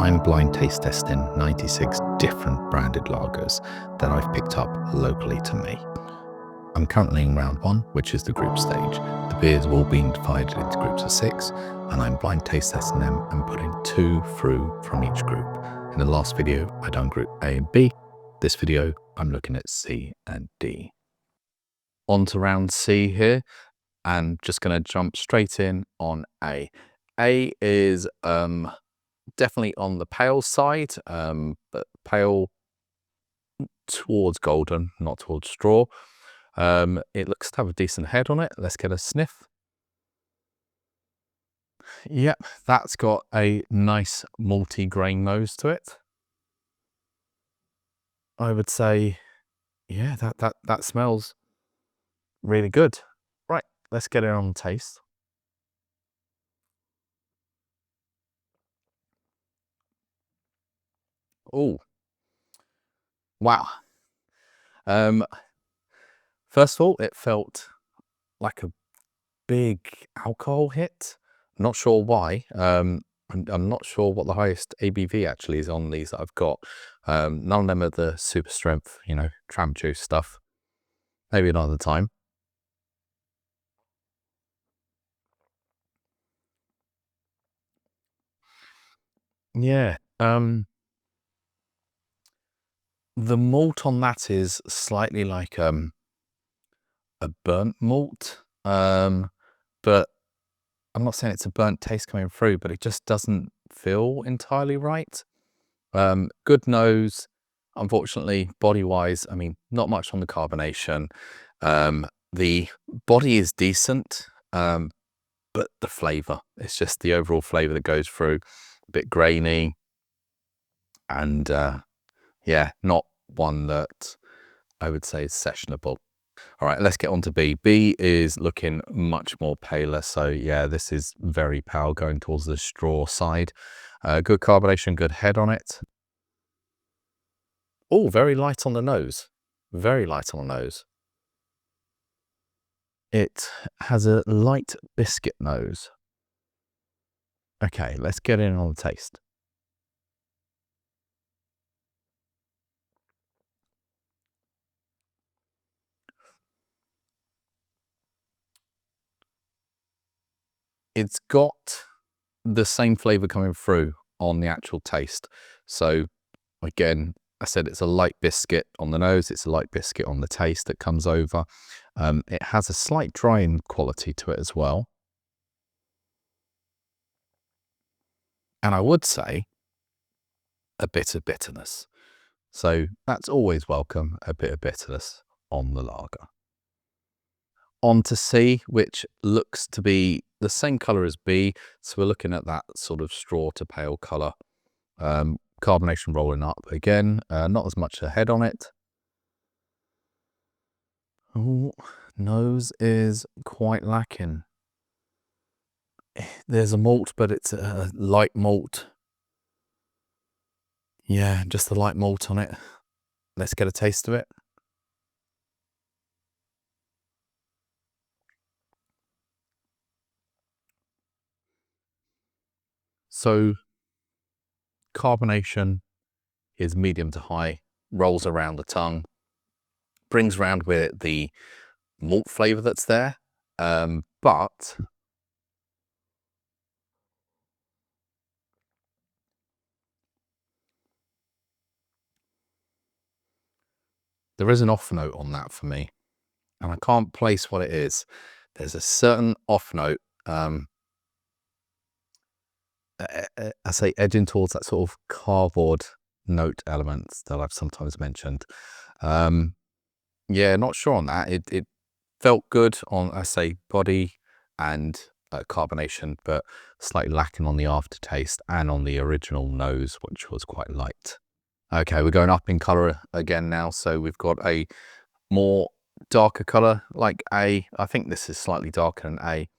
I'm blind taste testing 96 different branded lagers that I've picked up locally to me. I'm currently in round 1, which is the group stage. The beers have all been divided into groups of 6, and I'm blind taste testing them and putting 2 through from each group. In the last video, I done group A and B. This video, I'm looking at C and D. On to round C here, and just going to jump straight in on A. A is definitely on the pale side, but pale towards golden, not towards straw. It looks to have a decent head on it. Let's get a sniff. Yep, that's got a nice malty grain nose to it. I would say, yeah, that smells really good. Right, let's get it on taste. Oh, wow. First of all, it felt like a big alcohol hit. Not sure why. I'm not sure what the highest ABV actually is on these that I've got. None of them are the super strength, you know, tram juice stuff. Maybe another time. Yeah. The malt on that is slightly like a burnt malt. But I'm not saying it's a burnt taste coming through, but it just doesn't feel entirely right. Good nose. Unfortunately, body-wise, I mean, not much on the carbonation. The body is decent, but the flavour, it's just the overall flavour that goes through, a bit grainy, and yeah, not one that I would say is sessionable. All right, let's get on to B. B is looking much more paler, so yeah, this is very pale, going towards the straw side. Good carbonation, good head on it. Oh, very light on the nose. Very light on the nose. It has a light biscuit nose. Okay, let's get in on the taste. It's got the same flavour coming through on the actual taste. So again, I said it's a light biscuit on the nose, it's a light biscuit on the taste that comes over. It has a slight drying quality to it as well. And I would say a bit of bitterness. So that's always welcome, a bit of bitterness on the lager. On to C, which looks to be the same colour as B. So we're looking at that sort of straw to pale colour. Carbonation rolling up again, not as much a head on it. Oh, nose is quite lacking. There's a malt, but it's a light malt. Yeah, just the light malt on it. Let's get a taste of it. So carbonation is medium to high, rolls around the tongue, brings around with it the malt flavour that's there, but there is an off note on that for me, and I can't place what it is. There's a certain off note, I say edging towards that sort of cardboard note elements that I've sometimes mentioned. Yeah, not sure on that. It felt good on, I say, body and carbonation, but slightly lacking on the aftertaste and on the original nose, which was quite light. Okay, we're going up in colour again now. So we've got a more darker colour like A. I think this is slightly darker than A.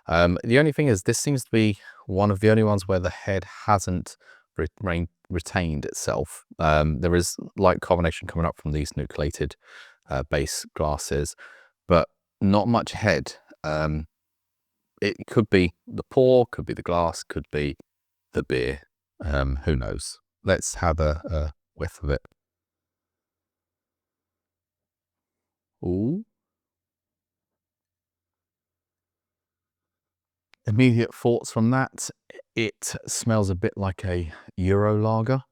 The only thing is this seems to be one of the only ones where the head hasn't retained itself. There is light carbonation coming up from these nucleated base glasses, but not much head. It could be the pour, could be the glass, could be the beer. Who knows? Let's have a whiff of it. Ooh. Immediate thoughts from that. It smells a bit like a Euro lager.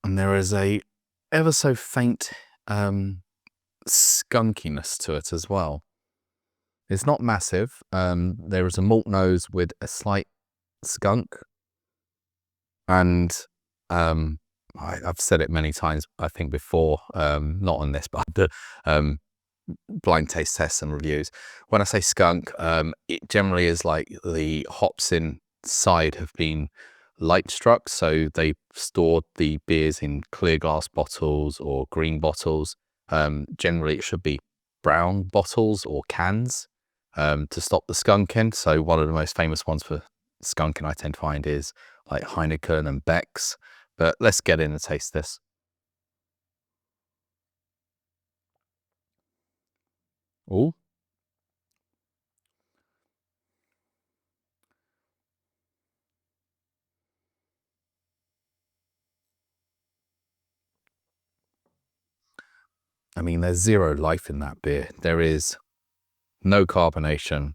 And there is a ever so faint skunkiness to it as well. It's not massive. There is a malt nose with a slight skunk. And I've said it many times, I think before, not on this, but the blind taste tests and reviews. When I say skunk, it generally is like the hops inside have been light struck, so they stored the beers in clear glass bottles or green bottles. Generally it should be brown bottles or cans to stop the skunking. So one of the most famous ones for skunking I tend to find is like Heineken and Beck's. But let's get in and taste this. Oh, I mean, there's zero life in that beer. There is no carbonation,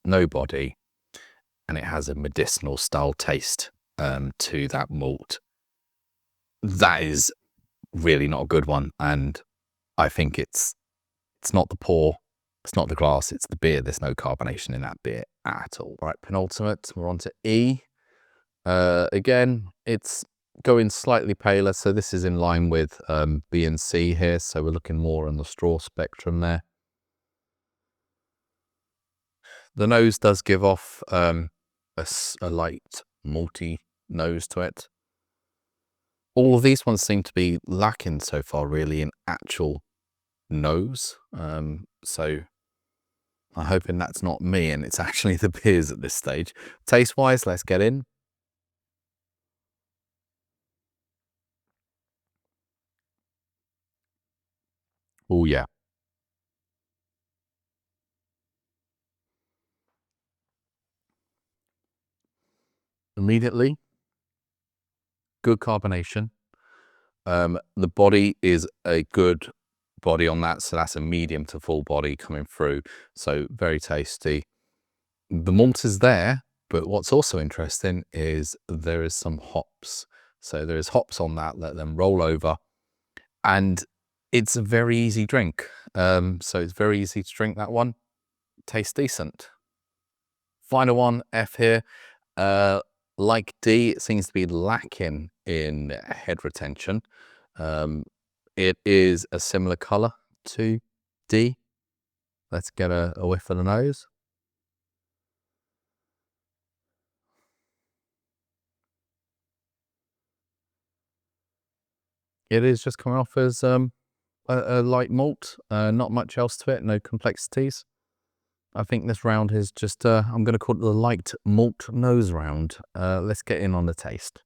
no body, and it has a medicinal style taste to that malt. That is really not a good one, and I think it's not the pour, it's not the glass, it's the beer. There's no carbonation in that beer at all. Right, penultimate, we're on to E. Again, it's going slightly paler, so this is in line with B and C here, so we're looking more on the straw spectrum there. The nose does give off a light malty nose to it. All of these ones seem to be lacking so far really in actual nose, so I'm hoping that's not me and it's actually the beers at this stage. Taste wise, let's get in. Oh yeah. Immediately, good carbonation. The body is a good body on that, so that's a medium to full body coming through, so very tasty. The malt is there, but what's also interesting is there is some hops. So there is hops on that, let them roll over, and it's a very easy drink. So it's very easy to drink that one. Tastes decent. Final one, F here. Like D, it seems to be lacking in head retention. It is a similar color to D. Let's get a whiff of the nose. It is just coming off as a light malt, not much else to it, no complexities. I think this round is just, I'm going to call it the light malt nose round. Let's get in on the taste.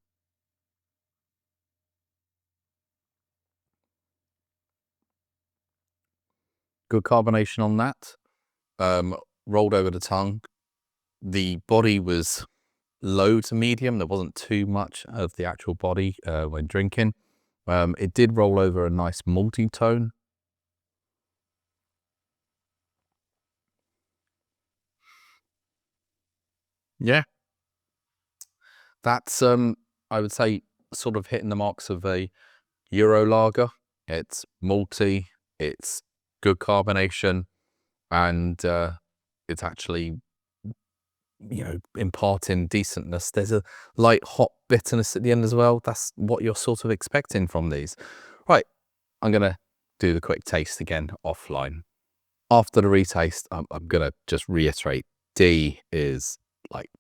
Good carbonation on that. Rolled over the tongue. The body was low to medium. There wasn't too much of the actual body when drinking. It did roll over a nice malty tone. Yeah. That's, I would say, sort of hitting the marks of a Euro lager. It's malty, it's good carbonation, and it's actually, you know, imparting decentness. There's a light hop bitterness at the end as well. That's what you're sort of expecting from these. Right, I'm going to do the quick taste again offline. After the retaste, I'm going to just reiterate, D is like,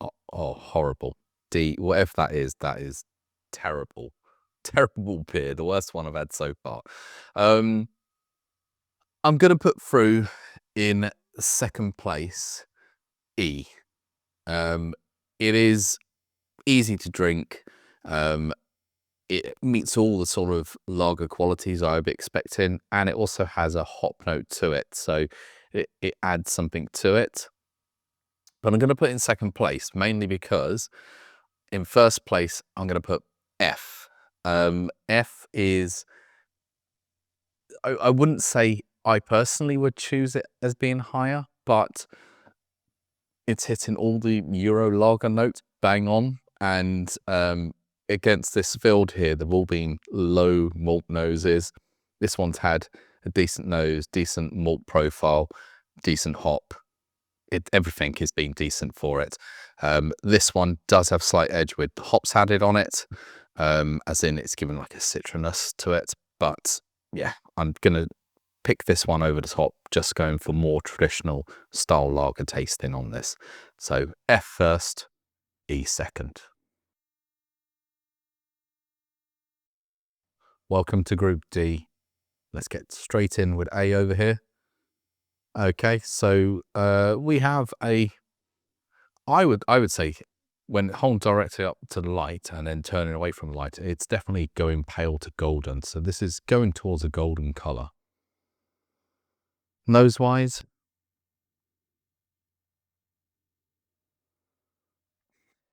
oh, horrible. D, whatever that is terrible. Terrible beer, the worst one I've had so far. I'm going to put through in second place E. It is easy to drink. It meets all the sort of lager qualities I'd be expecting, and it also has a hop note to it, so it adds something to it. But I'm going to put it in second place, mainly because in first place, I'm going to put F. F is, I wouldn't say I personally would choose it as being higher, but it's hitting all the Euro lager notes bang on. And against this field here, they've all been low malt noses. This one's had a decent nose, decent malt profile, decent hop. Everything has been decent for it. This one does have slight edge with hops added on it, as in it's given like a citronous to it. But yeah, I'm going to pick this one over the top, just going for more traditional style lager tasting on this. So F first, E second. Welcome to Group D. Let's get straight in with A over here. Okay, so we have I would say when holding directly up to the light and then turning away from the light, it's definitely going pale to golden. So this is going towards a golden color. Nose-wise,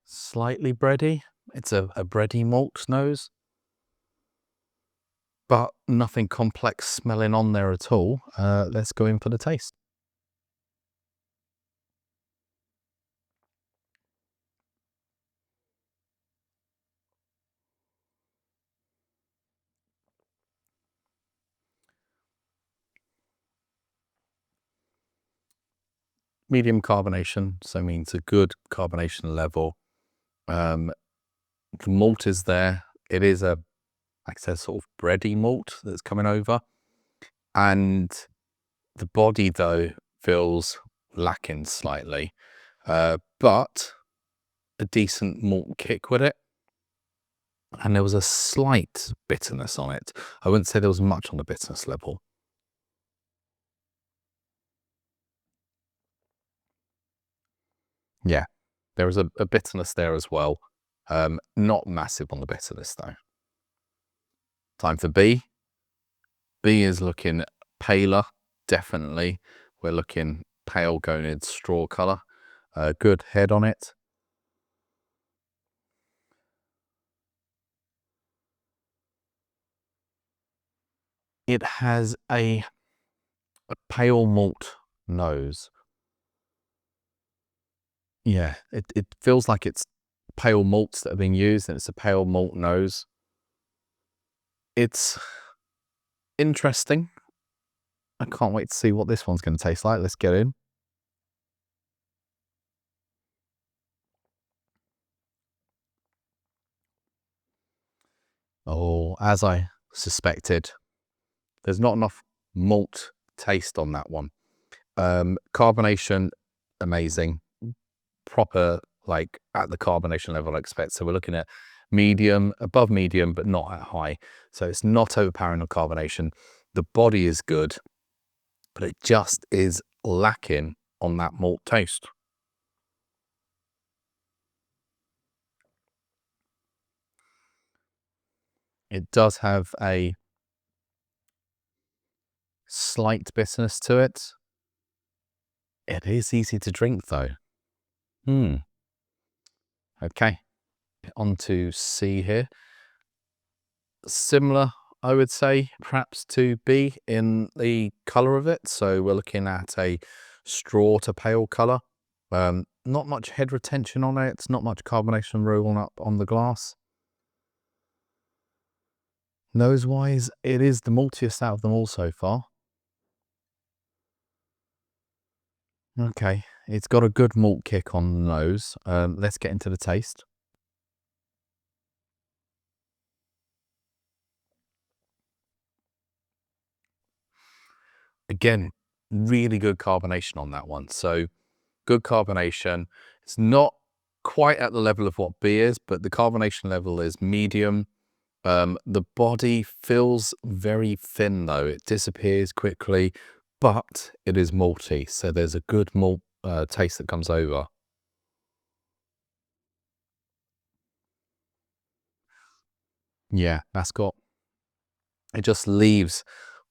slightly bready. It's a bready malt nose, but nothing complex smelling on there at all. Let's go in for the taste. Medium carbonation, so means a good carbonation level. The malt is there. It is a, like I said, sort of bready malt that's coming over. And the body, though, feels lacking slightly, but a decent malt kick with it. And there was a slight bitterness on it. I wouldn't say there was much on the bitterness level. Yeah, there was a bitterness there as well. Not massive on the bitterness, though. Time for B. B is looking paler, definitely. We're looking pale going in straw colour. Good head on it. It has a pale malt nose. Yeah, it feels like it's pale malts that are being used and it's a pale malt nose. It's interesting. I can't wait to see what this one's going to taste like. Let's get in. Oh, as I suspected, there's not enough malt taste on that one. Carbonation, amazing. Proper, like at the carbonation level I expect. So we're looking at medium, above medium, but not at high. So it's not overpowering on carbonation. The body is good, but it just is lacking on that malt taste. It does have a slight bitterness to it. It is easy to drink though. Okay, on to C here. Similar, I would say, perhaps to B in the colour of it. So we're looking at a straw to pale colour. Not much head retention on it. Not much carbonation rolling up on the glass. Nose-wise, it is the maltiest out of them all so far. Okay, it's got a good malt kick on the nose. Let's get into the taste. Again, really good carbonation on that one. So good carbonation. It's not quite at the level of what B is, but the carbonation level is medium. The body feels very thin though. It disappears quickly, but it is malty. So there's a good malt taste that comes over. Yeah, that's got, it just leaves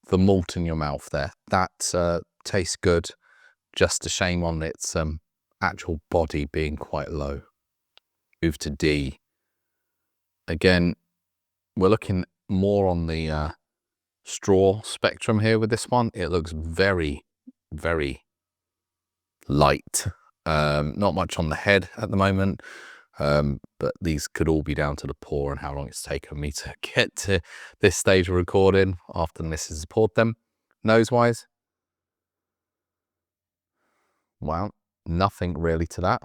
the malt in your mouth there. That tastes good. Just a shame on its actual body being quite low. Move to D. Again, we're looking more on the straw spectrum here with this one. It looks very, very light. Not much on the head at the moment, but these could all be down to the pour and how long it's taken me to get to this stage of recording after the missus has poured them. Nose-wise, wow, nothing really to that.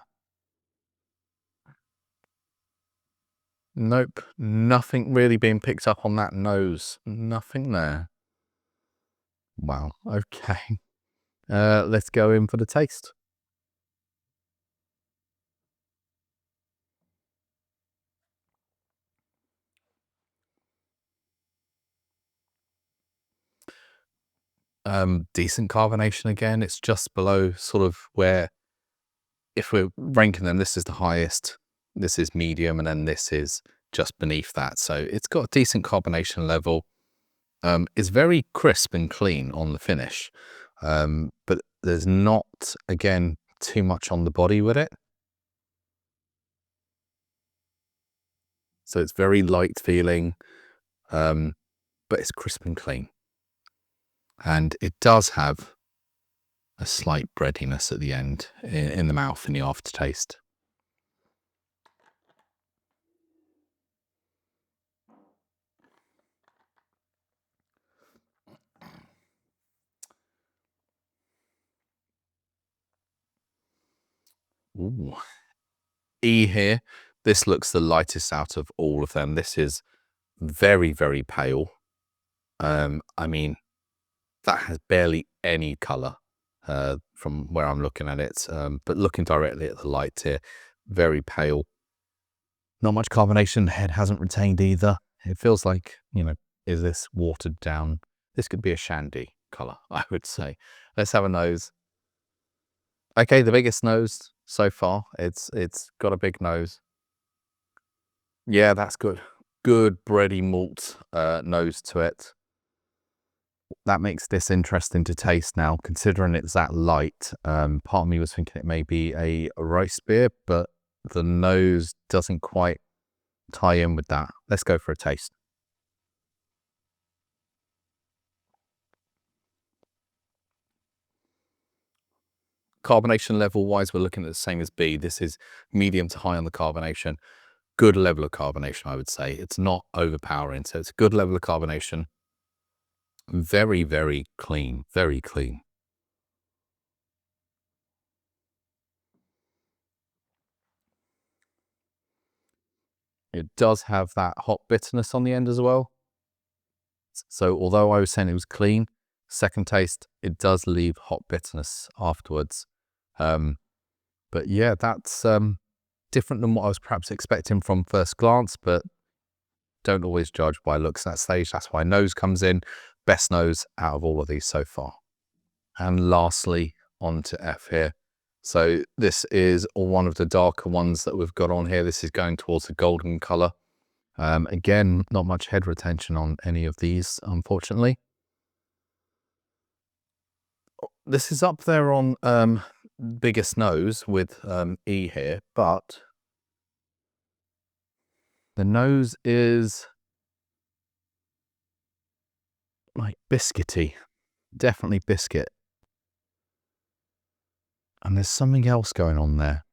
Nope, nothing really being picked up on that nose. Nothing there. Wow, okay. Let's go in for the taste. Decent carbonation again. It's just below sort of where, if we're ranking them, this is the highest, this is medium, and then this is just beneath that. So it's got a decent carbonation level. It's very crisp and clean on the finish, but there's not, again, too much on the body with it. So it's very light feeling, but it's crisp and clean. And it does have a slight breadiness at the end in the mouth in the aftertaste. Ooh. E here, this looks the lightest out of all of them. This is very, very pale. I mean, that has barely any colour from where I'm looking at it, but looking directly at the light here, very pale. Not much carbonation. The head hasn't retained either. It feels like, you know, is this watered down? This could be a shandy colour, I would say. Let's have a nose. Okay, the biggest nose so far. It's got a big nose. Yeah, that's good. Good bready malt nose to it. That makes this interesting to taste now, considering it's that light. Part of me was thinking it may be a rice beer, but the nose doesn't quite tie in with that. Let's go for a taste. Carbonation level wise, we're looking at the same as B. This is medium to high on the carbonation. Good level of carbonation, I would say. It's not overpowering, so it's a good level of carbonation. Very, very clean, very clean. It does have that hot bitterness on the end as well. So although I was saying it was clean, second taste, it does leave hot bitterness afterwards. But yeah, that's different than what I was perhaps expecting from first glance, but don't always judge by looks at that stage. That's why nose comes in. Best nose out of all of these so far. And lastly, on to F here. So this is one of the darker ones that we've got on here. This is going towards the golden color. Again, not much head retention on any of these, unfortunately. This is up there on biggest nose with E here, but the nose is like biscuity, definitely biscuit. And there's something else going on there.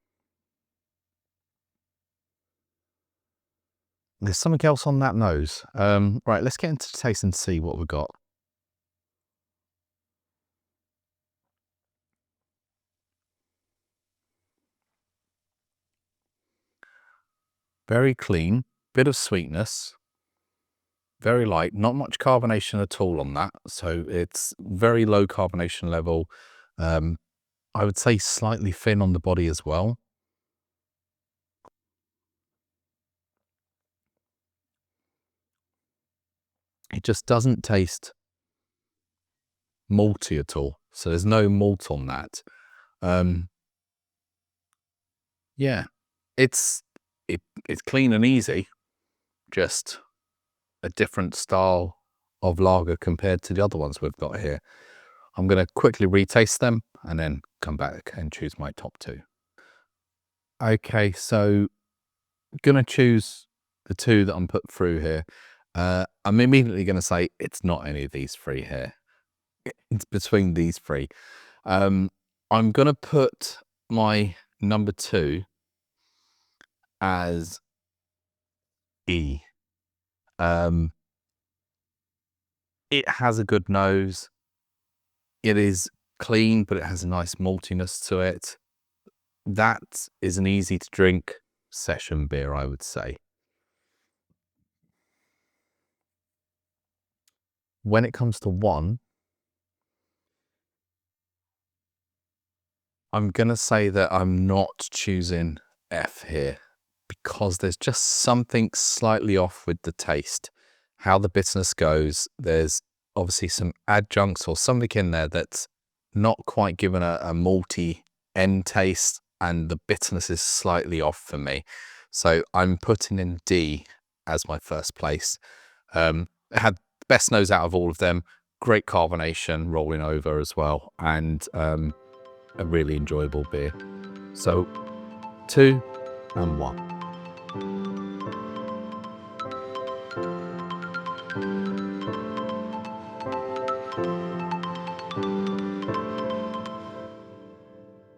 There's something else on that nose. Right, let's get into the taste and see what we've got. Very clean, bit of sweetness, very light, not much carbonation at all on that. So it's very low carbonation level. I would say slightly thin on the body as well. It just doesn't taste malty at all. So there's no malt on that. Yeah, it's clean and easy, just a different style of lager compared to the other ones we've got here. I'm going to quickly retaste them and then come back and choose my top two. Okay, so gonna choose the two that I'm put through here. I'm immediately gonna say it's not any of these three here. It's between these three. I'm gonna put my number 2 as E. Um, it has a good nose. It is clean, but it has a nice maltiness to it. That is an easy to drink session beer, I would say. When it comes to 1, I'm gonna say that I'm not choosing F here because there's just something slightly off with the taste. How the bitterness goes, there's obviously some adjuncts or something in there that's not quite given a malty end taste, and the bitterness is slightly off for me. So I'm putting in D as my first place. It had the best nose out of all of them, great carbonation rolling over as well, and a really enjoyable beer. So 2 and 1.